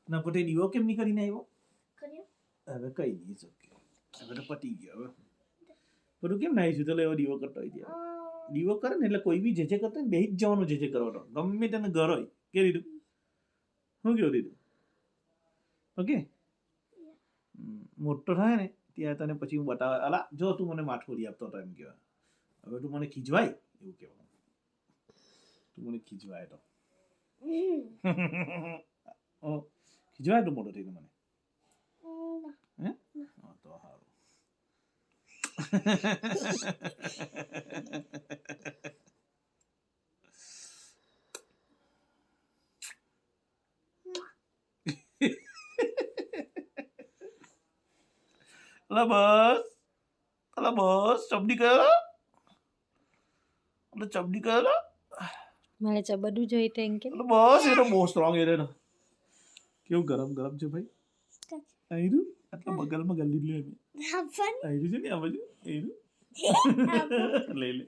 ના પોતે દીવો કેમ નહીં કરીને આવ્યો હવે કઈ નહીં ઓકે હવે તો પતી ગયો હવે બધું કેમ ના આવીશું તો એવો દીવો કરતો હોય ત્યાં દીવો કરે ને એટલે કોઈ બી જે કરતો ને બેહી જ જવાનું જે કરવાનો ગમે તેને ઘર હોય કે દીધું શું કેવું દીધું ઓકે મોટો થાય ને ત્યાં તને પછી હું બતાવે અલા જો તું મને માઠોડી આપતો હતો એમ કહેવાય હવે તું મને ખીજવાય એવું કહેવાનું તું મને ખીજવાય તો ખીજવાય તો મોટો થઈને મને હે તો સારું અલા બસ ચપડી કયો ચપડી કયો મારે ચબડું જોઈએ તો એમ કે બસ એ તો બહુ સ્ટ્રોંગ એ ને કેવું ગરમ ગરમ છે ભાઈ આયરું આટલા બગલમાં ગલી લે આયરું છે ને આ બાજુ આયરું લઈ લે